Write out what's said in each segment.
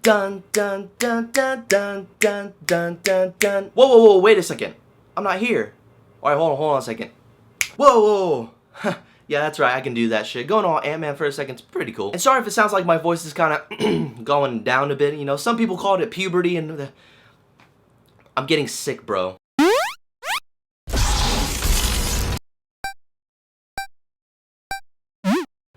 Dun dun dun dun dun dun dun dun dun. Whoa, wait a second. I'm not here. Alright, hold on a second. Whoa. Yeah, that's right, I can do that shit. Going on Ant-Man for a second, it's pretty cool. And sorry if it sounds like my voice is kind of going down a bit. You know, some people called it puberty, and I'm getting sick, bro.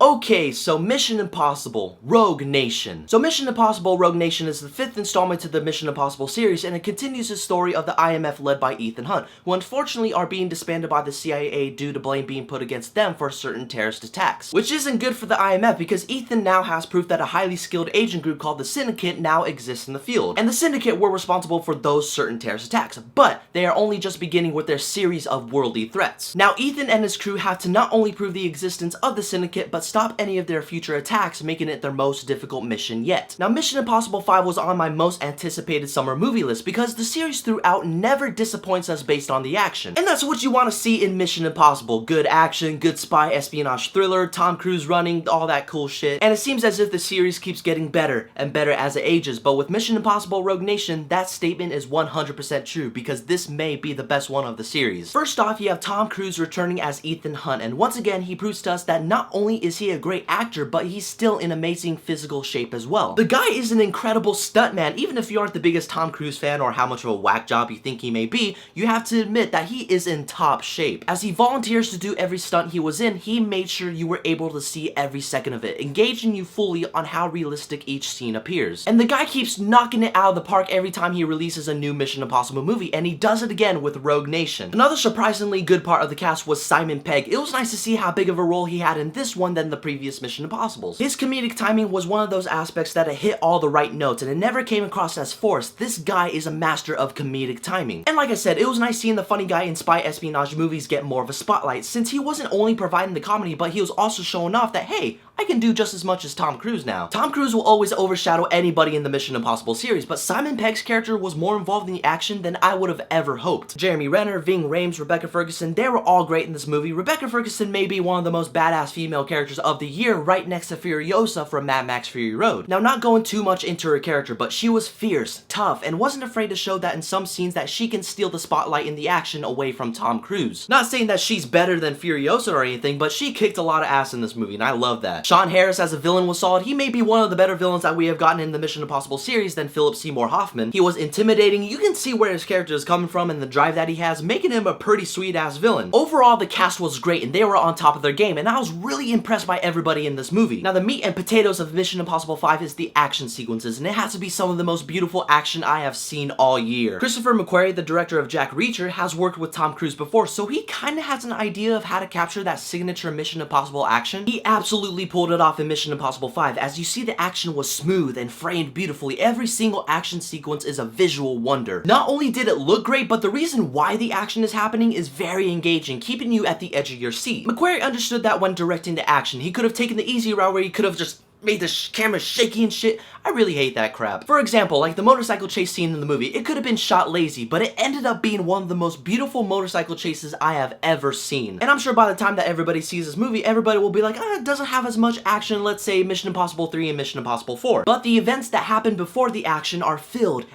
Okay, so Mission Impossible Rogue Nation. So Mission Impossible Rogue Nation is the 5th installment to the Mission Impossible series, and it continues the story of the IMF led by Ethan Hunt, who unfortunately are being disbanded by the CIA due to blame being put against them for certain terrorist attacks. Which isn't good for the IMF because Ethan now has proof that a highly skilled agent group called the Syndicate now exists in the field. And the Syndicate were responsible for those certain terrorist attacks, but they are only just beginning with their series of worldly threats. Now Ethan and his crew have to not only prove the existence of the Syndicate, but stop any of their future attacks, making it their most difficult mission yet. Now Mission Impossible 5 was on my most anticipated summer movie list because the series throughout never disappoints us based on the action. And that's what you want to see in Mission Impossible. Good action, good spy espionage thriller, Tom Cruise running, all that cool shit. And it seems as if the series keeps getting better and better as it ages, but with Mission Impossible Rogue Nation, that statement is 100% true because this may be the best one of the series. First off, you have Tom Cruise returning as Ethan Hunt, and once again he proves to us that not only is he a great actor, but he's still in amazing physical shape as well. The guy is an incredible stuntman. Even if you aren't the biggest Tom Cruise fan or how much of a whack job you think he may be, you have to admit that he is in top shape. As he volunteers to do every stunt he was in, he made sure you were able to see every second of it, engaging you fully on how realistic each scene appears. And the guy keeps knocking it out of the park every time he releases a new Mission Impossible movie, and he does it again with Rogue Nation. Another surprisingly good part of the cast was Simon Pegg. It was nice to see how big of a role he had in this one than the previous Mission Impossibles. His comedic timing was one of those aspects that it hit all the right notes and it never came across as forced. This guy is a master of comedic timing. And like I said, it was nice seeing the funny guy in spy espionage movies get more of a spotlight, since he wasn't only providing the comedy, but he was also showing off that, hey, I can do just as much as Tom Cruise now. Tom Cruise will always overshadow anybody in the Mission Impossible series, but Simon Pegg's character was more involved in the action than I would have ever hoped. Jeremy Renner, Ving Rhames, Rebecca Ferguson, they were all great in this movie. Rebecca Ferguson may be one of the most badass female characters of the year, right next to Furiosa from Mad Max Fury Road. Now, not going too much into her character, but she was fierce, tough, and wasn't afraid to show that in some scenes that she can steal the spotlight in the action away from Tom Cruise. Not saying that she's better than Furiosa or anything, but she kicked a lot of ass in this movie, and I love that. Sean Harris as a villain was solid. He may be one of the better villains that we have gotten in the Mission Impossible series than Philip Seymour Hoffman. He was intimidating. You can see where his character is coming from and the drive that he has, making him a pretty sweet ass villain. Overall, the cast was great and they were on top of their game, and I was really impressed by everybody in this movie. Now, the meat and potatoes of Mission Impossible 5 is the action sequences, and it has to be some of the most beautiful action I have seen all year. Christopher McQuarrie, the director of Jack Reacher, has worked with Tom Cruise before, so he kinda has an idea of how to capture that signature Mission Impossible action. He absolutely pulled it off in Mission Impossible 5. As you see, the action was smooth and framed beautifully. Every single action sequence is a visual wonder. Not only did it look great, but the reason why the action is happening is very engaging, keeping you at the edge of your seat. McQuarrie understood that when directing the action. He could have taken the easy route where he could have just made the camera shaky and shit. I really hate that crap. For example, like the motorcycle chase scene in the movie, it could have been shot lazy, but it ended up being one of the most beautiful motorcycle chases I have ever seen. And I'm sure by the time that everybody sees this movie, everybody will be like, it doesn't have as much action, let's say Mission Impossible 3 and Mission Impossible 4. But the events that happen before the action are filled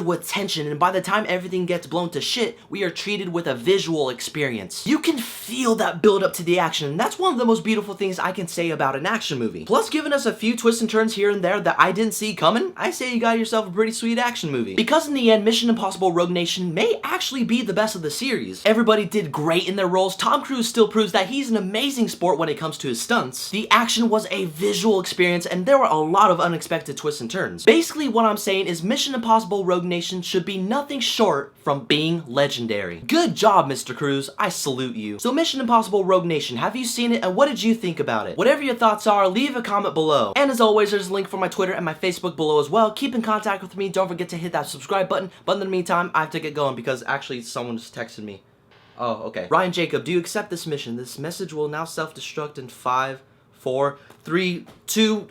with tension, and by the time everything gets blown to shit, we are treated with a visual experience. You can feel that build up to the action, and that's one of the most beautiful things I can say about an action movie. Plus, giving us a few twists and turns here and there that I didn't see coming, I say you got yourself a pretty sweet action movie. Because in the end, Mission Impossible Rogue Nation may actually be the best of the series. Everybody did great in their roles. Tom Cruise still proves that he's an amazing sport when it comes to his stunts. The action was a visual experience, and there were a lot of unexpected twists and turns. Basically, what I'm saying is Mission Impossible Rogue Nation should be nothing short from being legendary. Good job, Mr. Cruise. I salute you. So Mission Impossible Rogue Nation, have you seen it, and what did you think about it? Whatever your thoughts are, leave a comment below. And as always, there's a link for my Twitter and my Facebook below as well. Keep in contact with me. Don't forget to hit that subscribe button. But in the meantime, I have to get going because actually someone just texted me. Oh, okay. Ryan Jacob, do you accept this mission? This message will now self-destruct in 5, 4, 3, 2...